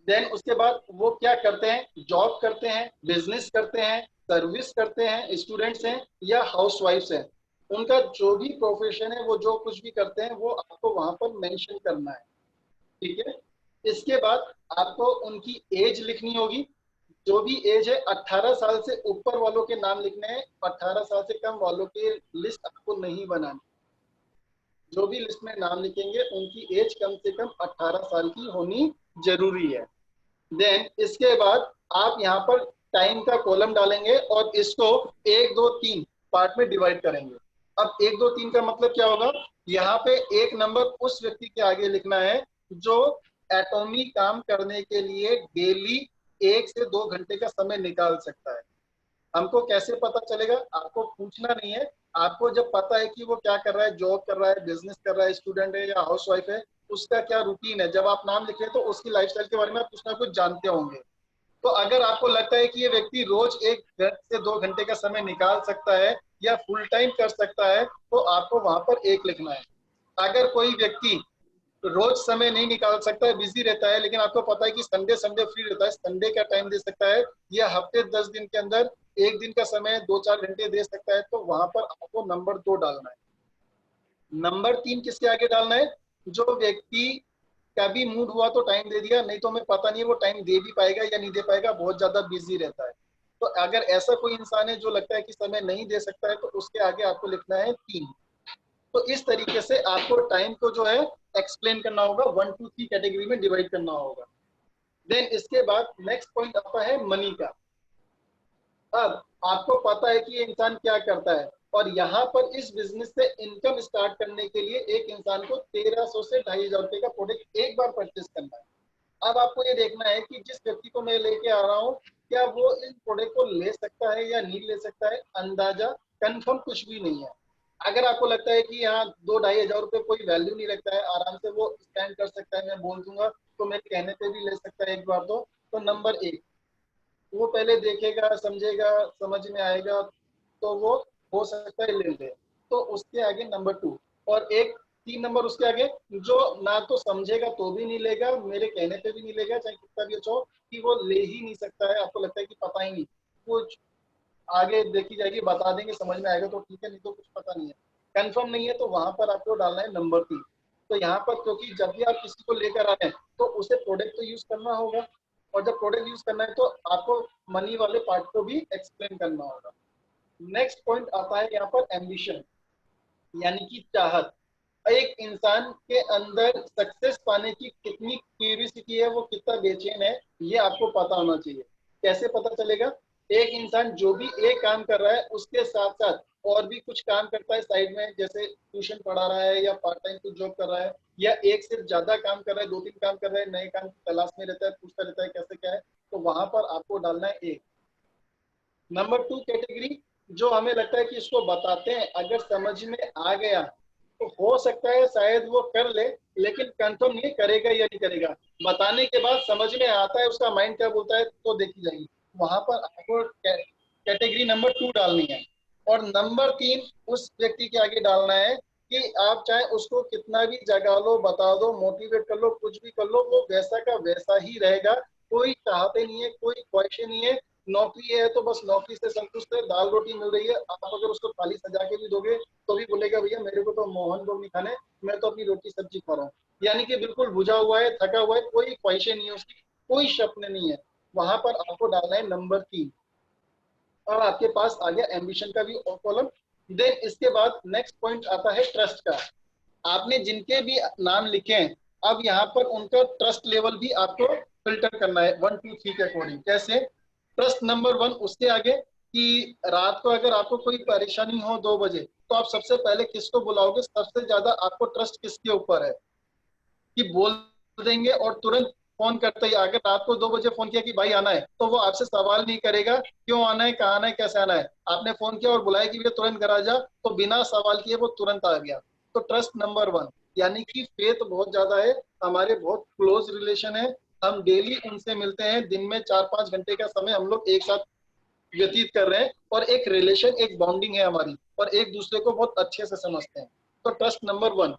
देन उसके बाद वो क्या करते हैं, जॉब करते हैं, बिजनेस करते हैं, सर्विस करते हैं, स्टूडेंट्स हैं या हाउसवाइफ्स हैं, उनका जो भी प्रोफेशन है, वो जो कुछ भी करते हैं वो आपको वहां पर मेंशन करना है, ठीक है। इसके बाद आपको उनकी एज लिखनी होगी, जो भी एज है 18 साल से ऊपर वालों के नाम लिखने हैं, 18 साल से कम वालों की लिस्ट आपको नहीं बनानी। जो भी लिस्ट में नाम लिखेंगे उनकी एज कम से कम 18 साल की होनी जरूरी है। देन इसके बाद आप यहाँ पर टाइम का कॉलम डालेंगे और इसको 1 2 3 पार्ट में डिवाइड करेंगे। अब 1 2 3 का मतलब क्या होगा, यहाँ पे एक नंबर उस व्यक्ति के आगे लिखना है जो एटॉमिक काम करने के लिए डेली 1 से 2 घंटे का समय निकाल सकता है। हमको कैसे पता चलेगा, आपको पूछना नहीं है, आपको जब पता है कि वो क्या कर रहा है, जॉब कर रहा है, बिजनेस कर रहा है, स्टूडेंट है या हाउसवाइफ है, उसका क्या रूटीन है, जब आप नाम लिख रहे हैं तो उसकी लाइफस्टाइल के बारे में आप कुछ ना कुछ जानते होंगे। तो अगर आपको लगता है कि ये व्यक्ति रोज 1 से 2 घंटे का समय निकाल सकता है या फुल टाइम कर सकता है, तो आपको वहां पर 1 लिखना है। अगर कोई व्यक्ति रोज समय नहीं निकाल सकता है, बिजी रहता है, लेकिन आपको पता है कि संडे फ्री रहता है, संडे का टाइम दे सकता है, या हफ्ते 10 दिन के अंदर 1 दिन का समय 2 4 घंटे दे सकता है, तो वहां पर आपको नंबर 2 डालना है। नंबर 3 किसके आगे डालना है, जो व्यक्ति कभी मूड हुआ तो टाइम दे दिया, नहीं तो हमें पता नहीं वो टाइम दे भी पाएगा या नहीं दे पाएगा, बहुत ज्यादा बिजी रहता है। तो अगर ऐसा कोई इंसान है जो लगता है कि समय नहीं दे सकता है, तो उसके आगे आपको लिखना है 3। तो इस तरीके से आपको टाइम को जो है एक्सप्लेन करना होगा, 1 2 3 कैटेगरी में डिवाइड करना होगा। देन इसके बाद नेक्स्ट पॉइंट आता है मनी का। अब आपको पता है कि ये इंसान क्या करता है, और यहाँ पर इस बिजनेस से इनकम स्टार्ट करने के लिए एक इंसान को 1300 से 2500 रुपए का प्रोडक्ट एक बार परचेस करना है। अब आपको ये देखना है कि जिस व्यक्ति को मैं लेके आ रहा हूँ, क्या वो इस प्रोडक्ट को ले सकता है या नहीं ले सकता है, अंदाजा कंफर्म कुछ भी नहीं है। अगर आपको लगता है कि यहाँ 2-2500 रुपए कोई वैल्यू नहीं लगता है, आराम से वो स्पेंड कर सकता है, मैं बोल दूंगा, तो मेरे कहने पे भी ले सकता है एक बार, तो नंबर 1 वो पहले देखेगा, समझेगा, समझ में आएगा, तो वो हो सकता है ले ले। तो उसके आगे नंबर 2, और एक 3 नंबर उसके आगे, जो ना तो समझेगा तो भी नहीं लेगा, मेरे कहने पे भी नहीं लेगा, चाहे कितना भी अच्छा हो, कि वो ले ही नहीं सकता है, आपको लगता है कि पता ही नहीं, कुछ आगे देखी जाएगी, बता देंगे, समझ में आएगा तो ठीक है, नहीं तो कुछ पता नहीं है, कंफर्म नहीं है, तो वहां पर आपको डालना है नंबर 3। तो यहाँ पर क्योंकि जब भी आप किसी को लेकर आ रहे हैं तो उसे प्रोडक्ट तो यूज करना होगा, और जब प्रोडक्ट यूज करना है तो आपको मनी वाले पार्ट को भी एक्सप्लेन करना होगा। नेक्स्ट पॉइंट आता है यहाँ पर एम्बिशन, यानी कि चाहत। एक इंसान के अंदर सक्सेस पाने की कितनी क्यूरियोसिटी है, वो कितना बेचैन है, ये आपको पता होना चाहिए। कैसे पता चलेगा, एक इंसान जो भी एक काम कर रहा है उसके साथ साथ और भी कुछ काम करता है साइड में, जैसे ट्यूशन पढ़ा रहा है या पार्ट टाइम कुछ जॉब कर रहा है, या एक से ज्यादा काम कर रहा है, 2-3 काम कर रहा है, नए काम की तलाश में रहता है, पूछता रहता है कैसे क्या है, तो वहां पर आपको डालना है 1। नंबर 2 कैटेगरी, जो हमें लगता है कि इसको बताते हैं, अगर समझ में आ गया तो हो सकता है शायद वो कर ले, लेकिन कंफर्म नहीं करेगा या नहीं करेगा। बताने के बाद समझ में आता है उसका माइंड क्या बोलता है तो देखी जाएगी। वहां पर आपको कैटेगरी नंबर 2 डालनी है। और नंबर 3 उस व्यक्ति के आगे डालना है कि आप चाहे उसको कितना भी जगा लो, बता दो, मोटिवेट कर लो, कुछ भी कर लो, वो वैसा का वैसा ही रहेगा। कोई चाहते नहीं है, कोई ख्वाहिशें नहीं है। नौकरी है तो बस नौकरी से संतुष्ट है, दाल रोटी मिल रही है। आप अगर उसको थाली सजा के भी दोगे तो भी बोलेगा भैया मेरे को तो मोहन भोग नहीं खाने, मैं तो अपनी रोटी सब्जी खा रहा हूँ। यानी कि बिल्कुल बुझा हुआ है, थका हुआ है, कोई ख्वाहिशें नहीं है उसकी, कोई सपने नहीं है। वहां पर आपको डालना है नंबर 3। और आपके पास आ गया एम्बिशन का भी कॉलम। देन इसके बाद नेक्स्ट पॉइंट आता है ट्रस्ट का। आपने जिनके भी नाम लिखे हैं, अब यहाँ पर उनका ट्रस्ट लेवल भी आपको फिल्टर करना है 1 2 3 के अकॉर्डिंग। कैसे? ट्रस्ट नंबर 1 उसके आगे कि रात को अगर आपको कोई परेशानी हो 2 बजे तो आप सबसे पहले किसको बुलाओगे? सबसे ज्यादा आपको ट्रस्ट किसके ऊपर है कि बोल देंगे और तुरंत फोन करते ही, अगर रात को 2 बजे फोन किया कि भाई आना है तो वो आपसे सवाल नहीं करेगा क्यों आना है, कहाँ आना है, कैसे आना है। आपने फोन किया और बुलाया कि भैया तुरंत घर आ जा, तो बिना सवाल किए वो तुरंत आ गया। तो ट्रस्ट नंबर 1, यानी कि फेथ बहुत ज्यादा है, हमारे बहुत क्लोज रिलेशन है, हम डेली उनसे मिलते हैं, दिन में 4-5 घंटे का समय हम लोग एक साथ व्यतीत कर रहे हैं और एक रिलेशन, एक बॉन्डिंग है हमारी और एक दूसरे को बहुत अच्छे से समझते हैं। तो ट्रस्ट नंबर 1।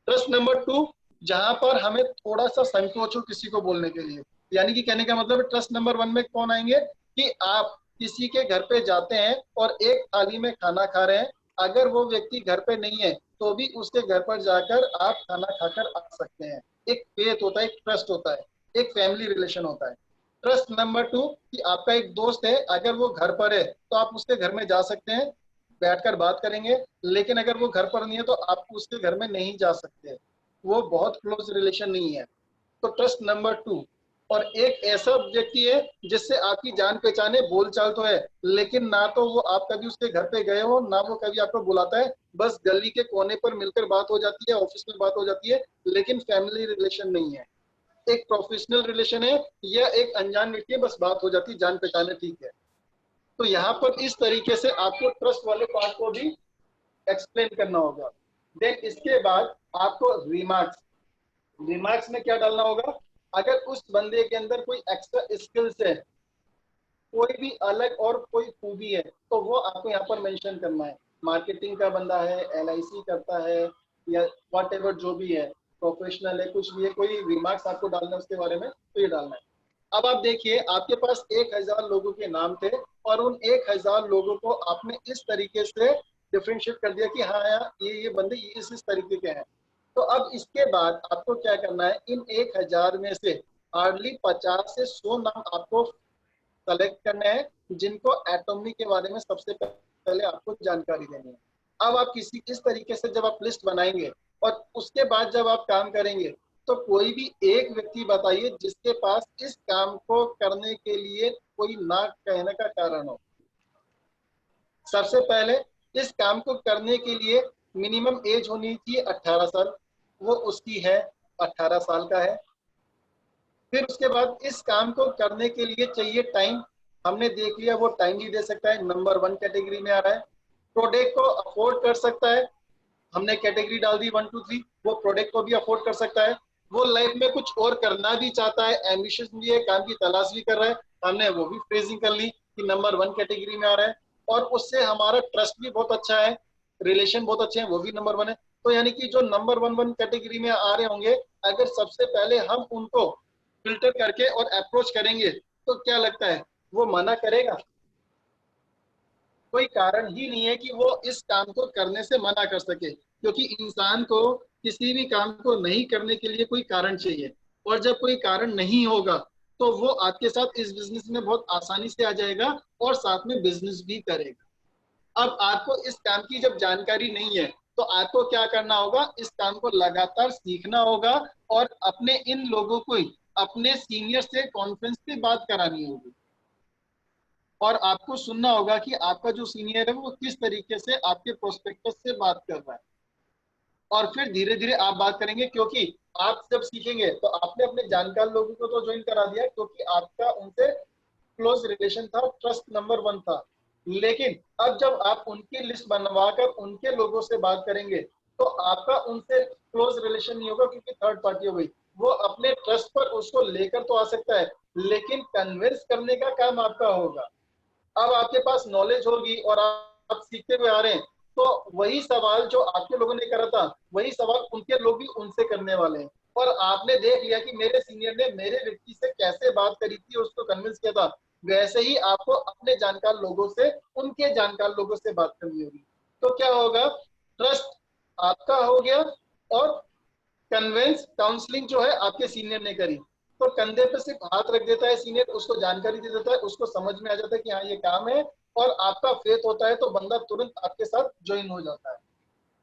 ट्रस्ट नंबर 2, जहां पर हमें थोड़ा सा संकोच हो किसी को बोलने के लिए, यानी कि कहने का मतलब ट्रस्ट नंबर 1 में कौन आएंगे कि आप किसी के घर पे जाते हैं और एक थाली में खाना खा रहे हैं, अगर वो व्यक्ति घर पे नहीं है तो भी उसके घर पर जाकर आप खाना खाकर आ सकते हैं। एक फेथ होता है, एक ट्रस्ट होता है, एक फैमिली रिलेशन होता है। ट्रस्ट नंबर 2 कि आपका एक दोस्त है, अगर वो घर पर है तो आप उसके घर में जा सकते हैं, बैठकर बात करेंगे, लेकिन अगर वो घर पर नहीं है तो आप उसके घर में नहीं जा सकते, वो बहुत क्लोज रिलेशन नहीं है। तो ट्रस्ट नंबर 2। और एक ऐसा व्यक्ति है जिससे आपकी जान पहचान है, बोलचाल तो है, लेकिन ना तो वो आप कभी उसके घर पे गए हो, ना वो कभी आपको बुलाता है, बस गली के कोने पर मिलकर बात हो जाती है, ऑफिस में बात हो जाती है, लेकिन फैमिली रिलेशन नहीं है। एक प्रोफेशनल रिलेशन है या एक अनजान व्यक्ति है, बस बात हो जाती है, जान पहचान है, ठीक है। तो यहाँ पर इस तरीके से आपको ट्रस्ट वाले पार्ट को भी एक्सप्लेन करना होगा। देन इसके बाद आपको रिमार्क्स, रिमार्क्स में क्या डालना होगा? अगर उस बंदे के अंदर कोई एक्स्ट्रा स्किल्स है, कोई भी अलग और कोई खूबी है, तो वो आपको यहाँ पर मेंशन करना है। मार्केटिंग का बंदा है, LIC करता है, या वॉट एवर जो भी है, प्रोफेशनल है, कुछ भी है, कोई रिमार्क्स आपको डालना है उसके बारे में, तो ये डालना है। अब आप देखिए, आपके पास 1000 लोगों के नाम थे और उन 1000 लोगों को आपने इस तरीके से डिफ्रेंशिएट कर दिया कि हाँ यार ये बंदे इस तरीके के हैं। तो अब इसके बाद आपको क्या करना है? इन 1000 में से हार्डली 50 से 100 नाम आपको कलेक्ट करने हैं जिनको एटॉमी के बारे में सबसे पहले आपको जानकारी देनी है। अब आप किसी इस तरीके से जब आप लिस्ट बनाएंगे और उसके बाद जब आप काम करेंगे, तो कोई भी एक व्यक्ति बताइए जिसके पास इस काम को करने के लिए कोई ना कहने का कारण हो। सबसे पहले इस काम को करने के लिए मिनिमम एज होनी चाहिए 18 साल, वो उसकी है, 18 साल का है। फिर उसके बाद इस काम को करने के लिए चाहिए टाइम, हमने देख लिया वो टाइम भी दे सकता है, नंबर 1 कैटेगरी में आ रहा है। प्रोडक्ट को अफोर्ड कर सकता है, हमने कैटेगरी डाल दी 1 2 3, वो प्रोडक्ट को भी अफोर्ड कर सकता है। वो लाइफ में कुछ और करना भी चाहता है, एम्बिशियस भी है, काम की तलाश भी कर रहा है, हमने वो भी फ्रेजिंग कर ली कि नंबर 1 कैटेगरी में आ रहा है। और उससे हमारा ट्रस्ट भी बहुत अच्छा है, रिलेशन बहुत अच्छे हैं, वो भी नंबर 1 है। तो यानी कि जो नंबर 1 कैटेगरी में आ रहे होंगे, अगर सबसे पहले हम उनको फिल्टर करके और अप्रोच करेंगे तो क्या लगता है वो मना करेगा? कोई कारण ही नहीं है कि वो इस काम को करने से मना कर सके, क्योंकि इंसान को किसी भी काम को नहीं करने के लिए कोई कारण चाहिए, और जब कोई कारण नहीं होगा तो वो आपके साथ इस बिजनेस में बहुत आसानी से आ जाएगा और साथ में बिजनेस भी करेगा। अब आपको इस काम की जब जानकारी नहीं है तो आपको क्या करना होगा? इस काम को लगातार सीखना होगा और अपने इन लोगों को ही अपने सीनियर से कॉन्फ्रेंस पे बात करानी होगी, और आपको सुनना होगा कि आपका जो सीनियर है वो किस तरीके से आपके प्रोस्पेक्टस से बात कर रहा है, और फिर धीरे धीरे आप बात करेंगे। क्योंकि आप जब सीखेंगे तो आपने अपने जानकार लोगों को तो ज्वाइन करा दिया क्योंकि आपका उनसे क्लोज रिलेशन था, ट्रस्ट नंबर 1 था, लेकिन अब जब आप उनकी लिस्ट बनवाकर उनके लोगों से बात करेंगे तो आपका उनसे क्लोज रिलेशन नहीं होगा क्योंकि थर्ड पार्टी हो गई। वो अपने ट्रस्ट पर उसको लेकर तो आ सकता है, लेकिन कन्विंस करने का काम आपका होगा। अब आपके पास नॉलेज होगी और आप सीखते हुए आ रहे हैं, तो वही सवाल जो आपके लोगों ने करा था, वही सवाल उनके लोग भी उनसे करने वाले हैं। और आपने देख लिया कि मेरे सीनियर ने मेरे व्यक्ति से कैसे बात करी थी, उसको कन्विंस किया था, वैसे ही आपको अपने जानकार लोगों से, उनके जानकार लोगों से बात करनी होगी। तो क्या होगा, ट्रस्ट आपका हो गया और कन्वेंस काउंसलिंग जो है आपके सीनियर ने करी। तो कंधे पे सिर्फ हाथ रख देता है सीनियर, उसको जानकारी दे देता है, उसको समझ में आ जाता है कि हाँ ये काम है, और आपका फेथ होता है, तो बंदा तुरंत आपके साथ ज्वाइन हो जाता है।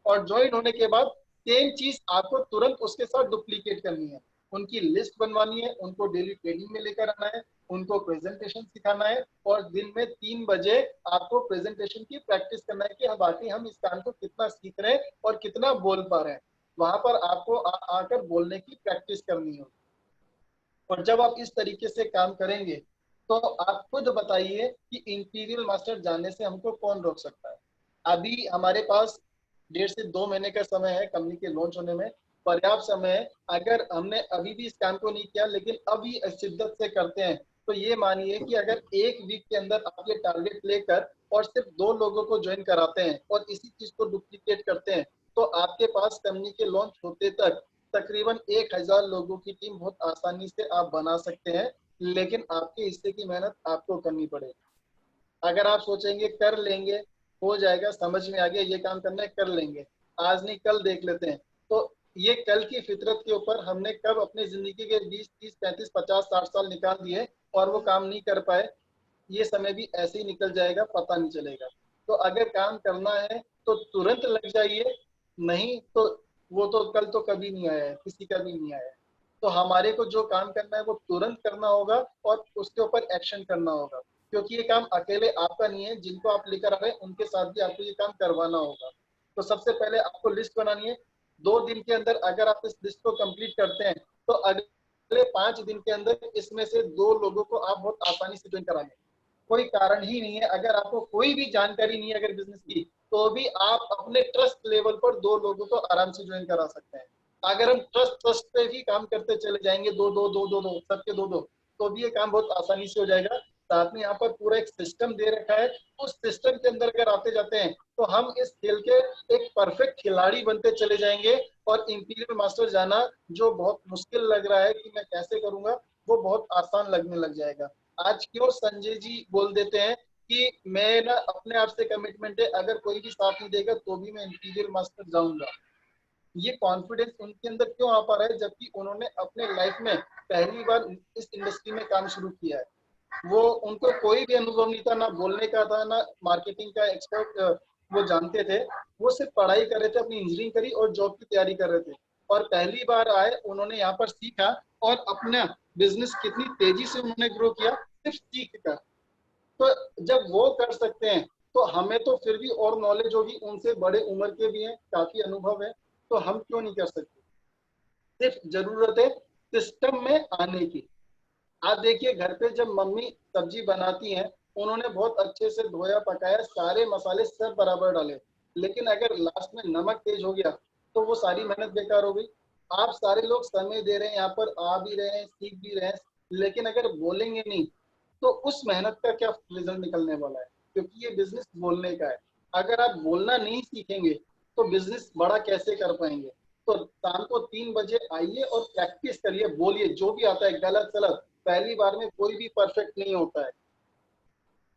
और ज्वाइन होने के बाद सेम चीज आपको तुरंत उसके साथ डुप्लीकेट करनी है, उनकी लिस्ट बनवानी है, उनको डेली ट्रेनिंग में लेकर आना है, उनको प्रेजेंटेशन सिखाना है, और दिन में 3 बजे आपको प्रेजेंटेशन की प्रैक्टिस करना है कि बाकी हम इस काम को कितना सीख रहे हैं और कितना बोल पा रहे हैं। वहां पर आपको आकर बोलने की प्रैक्टिस करनी होगी। और जब आप इस तरीके से काम करेंगे, तो आप खुद बताइए कि इंपीरियल मास्टर जाने से हमको कौन रोक सकता है। अभी हमारे पास 1.5 से 2 महीने का समय है कंपनी के लॉन्च होने में, पर्याप्त समय है। अगर हमने अभी भी इस काम को नहीं किया लेकिन अभी शिद्दत से करते हैं, तो ये मानिए कि अगर 1 वीक के अंदर आप ये टारगेट लेकर और सिर्फ 2 लोगों को ज्वाइन कराते हैं और इसी चीज को डुप्लीकेट करते हैं, तो आपके पास कंपनी के लॉन्च होते तक तकरीबन 1000 लोगों की टीम बहुत आसानी से आप बना सकते हैं। लेकिन आपके हिस्से की मेहनत आपको करनी पड़ेगी। अगर आप सोचेंगे कर लेंगे, हो जाएगा, समझ में आ गया ये काम करना है, कर लेंगे, आज नहीं कल देख लेते हैं, तो ये कल की फितरत के ऊपर हमने कब अपनी जिंदगी के 20, 30, 35, 50, 60 साल निकाल दिए और वो काम नहीं कर पाए, ये समय भी ऐसे ही निकल जाएगा, पता नहीं चलेगा। तो अगर काम करना है तो तुरंत लग जाइए, नहीं तो वो तो कल तो कभी नहीं आया है, किसी का भी नहीं आया है। तो हमारे को जो काम करना है वो तुरंत करना होगा और उसके ऊपर एक्शन करना होगा, क्योंकि ये काम अकेले आपका नहीं है, जिनको आप लेकर आ रहे हैं उनके साथ भी आपको ये काम करवाना होगा। तो सबसे पहले आपको लिस्ट बनानी है। 2 दिन के अंदर अगर आप इस लिस्ट को कंप्लीट करते हैं, तो अगले 5 दिन के अंदर इसमें से 2 लोगों को आप बहुत आसानी से ज्वाइन कराएंगे। कोई कारण ही नहीं है, अगर आपको कोई भी जानकारी नहीं है अगर बिजनेस की, तो भी आप अपने ट्रस्ट लेवल पर 2 लोगों को आराम से ज्वाइन करा सकते हैं। अगर हम ट्रस्ट पे भी काम करते चले जाएंगे, दो दो दो दो दो सबके दो दो, तो भी ये काम बहुत आसानी से हो जाएगा। साथ में यहाँ पर पूरा एक सिस्टम दे रखा है, उस सिस्टम के अंदर अगर आते जाते हैं तो हम इस खेल के एक परफेक्ट खिलाड़ी बनते चले जाएंगे। और इंपीरियल मास्टर जाना जो बहुत मुश्किल लग रहा है कि मैं कैसे करूंगा, वो बहुत आसान लगने लग जाएगा। आज क्यों संजय जी बोल देते हैं कि मैं ना अपने आप से कमिटमेंट है, अगर कोई भी साथ नहीं देगा तो भी मैं इंपीरियल मास्टर जाऊंगा। ये कॉन्फिडेंस उनके अंदर क्यों आ पा रहा है, जबकि उन्होंने अपने लाइफ में पहली बार इस इंडस्ट्री में काम शुरू किया है। वो उनको कोई भी अनुभव नहीं था, ना बोलने का था, ना मार्केटिंग का एक्सपर्ट वो जानते थे। वो सिर्फ पढ़ाई कर रहे थे, अपनी इंजीनियरिंग करी और जॉब की तैयारी कर रहे थे, और पहली बार आए, उन्होंने यहाँ पर सीखा और अपना बिजनेस कितनी तेजी से उन्होंने ग्रो किया सिर्फ सीख कर। तो जब वो कर सकते हैं तो हमें तो फिर भी और नॉलेज होगी, उनसे बड़े उम्र के भी हैं, काफी अनुभव है, तो हम क्यों नहीं कर सकते। सिर्फ जरूरत है सिस्टम में आने की। आप देखिए घर पे जब मम्मी सब्जी बनाती हैं, उन्होंने बहुत अच्छे से धोया पकाया, सारे मसाले सब बराबर डाले, लेकिन अगर लास्ट में नमक तेज हो गया तो वो सारी मेहनत बेकार हो गई। आप सारे लोग समय दे रहे हैं, यहाँ पर आ भी रहे हैं, सीख भी रहे हैं, लेकिन अगर बोलेंगे नहीं तो उस मेहनत का क्या रिजल्ट निकलने वाला है, क्योंकि ये बिजनेस बोलने का है। अगर आप बोलना नहीं सीखेंगे तो बिजनेस बड़ा कैसे कर पाएंगे। तो शाम को 3 बजे आइए और प्रैक्टिस करिए, बोलिए जो भी आता है, गलत सलत, पहली बार में कोई भी परफेक्ट नहीं होता है,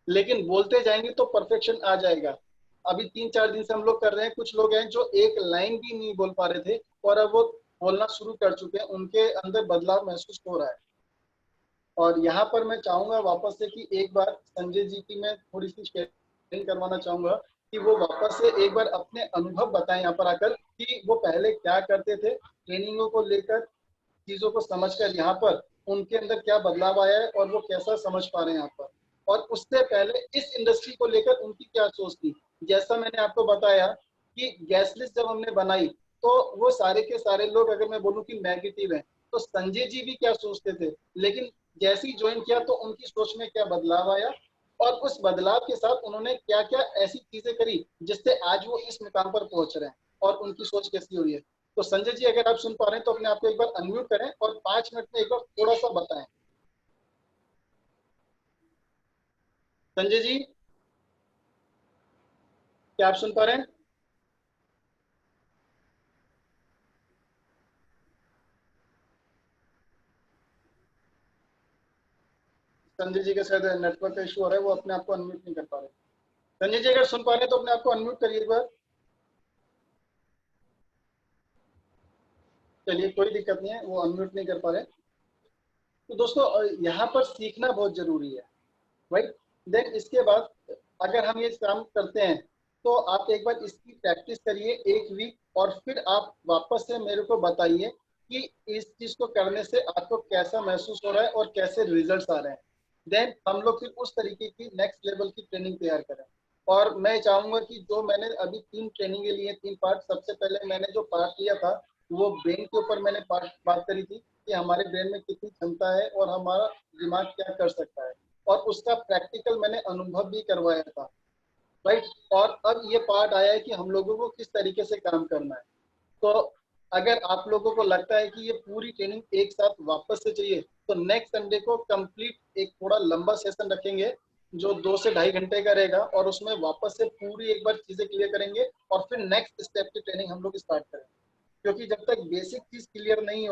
लेकिन बोलते जाएंगे तो परफेक्शन आ जाएगा। अभी 3-4 दिन से हम लोग कर रहे हैं, कुछ लोग हैं जो एक लाइन भी नहीं बोल पा रहे थे और अब वो बोलना शुरू कर चुके हैं, उनके अंदर बदलाव महसूस हो रहा है। और यहाँ पर मैं चाहूंगा वापस से कि एक बार संजय जी की मैं थोड़ी सी शेयरिंग करवाना चाहूंगा कि वो वापस से एक बार अपने अनुभव बताएं यहाँ पर आकर कि वो पहले क्या करते थे, ट्रेनिंगों को लेकर, चीजों को समझकर यहाँ पर उनके अंदर क्या बदलाव आया है और वो कैसा समझ पा रहे हैं यहाँ पर, और उससे पहले इस इंडस्ट्री को लेकर उनकी क्या सोच थी। जैसा मैंने आपको बताया कि गैस लिस्ट जब हमने बनाई तो वो सारे के सारे लोग, अगर मैं बोलूँ कि नेगेटिव है, तो संजय जी भी क्या सोचते थे, लेकिन जैसे ही ज्वाइन किया तो उनकी सोच में क्या बदलाव आया और उस बदलाव के साथ उन्होंने क्या क्या ऐसी चीजें करी जिससे आज वो इस मुकाम पर पहुंच रहे हैं। और उनकी सोच कैसी हुई है। तो संजय जी अगर आप सुन पा रहे हैं तो अपने आप को एक बार अनम्यूट करें और 5 मिनट में एक बार थोड़ा सा बताएं। संजय जी क्या आप सुन पा रहे हैं? संजय जी के शायद नेटवर्क का इशू हो रहा है, वो अपने आप को अनम्यूट नहीं कर पा रहे। संजय जी अगर सुन पा रहे हैं तो अपने आप को अनम्यूट करिए एक बार। चलिए कोई दिक्कत नहीं है, वो अनम्यूट नहीं कर पा रहे। तो दोस्तों यहाँ पर सीखना बहुत जरूरी है, राइट। देन इसके बाद अगर हम ये काम करते हैं तो आप एक बार इसकी प्रैक्टिस करिए 1 वीक, और फिर आप वापस से मेरे को बताइए कि इस चीज को करने से आपको कैसा महसूस हो रहा है और कैसे रिजल्ट्स आ रहे हैं। देन हम लोग फिर उस तरीके की नेक्स्ट लेवल की ट्रेनिंग तैयार करें। और मैं चाहूंगा कि जो मैंने अभी 3 ट्रेनिंग लिए, 3 पार्ट, सबसे पहले मैंने जो पार्ट लिया था वो ब्रेन के ऊपर मैंने बात करी थी कि हमारे ब्रेन में कितनी क्षमता है और हमारा दिमाग क्या कर सकता है, और उसका प्रैक्टिकल मैंने अनुभव भी करवाया था, राइट। और अब ये पार्ट आया है कि हम लोगों को किस तरीके से काम करना है। तो अगर आप लोगों को लगता है कि ये पूरी ट्रेनिंग एक साथ वापस से चाहिए तो नेक्स्ट संडे को कंप्लीट एक थोड़ा लंबा सेशन रखेंगे जो 2 से ढाई घंटे का रहेगा, और उसमें वापस से पूरी एक बार चीजें क्लियर करेंगे और फिर नेक्स्ट स्टेप की ट्रेनिंग हम लोग स्टार्ट करेंगे। क्योंकि जब तक बेसिक चीज क्लियर नहीं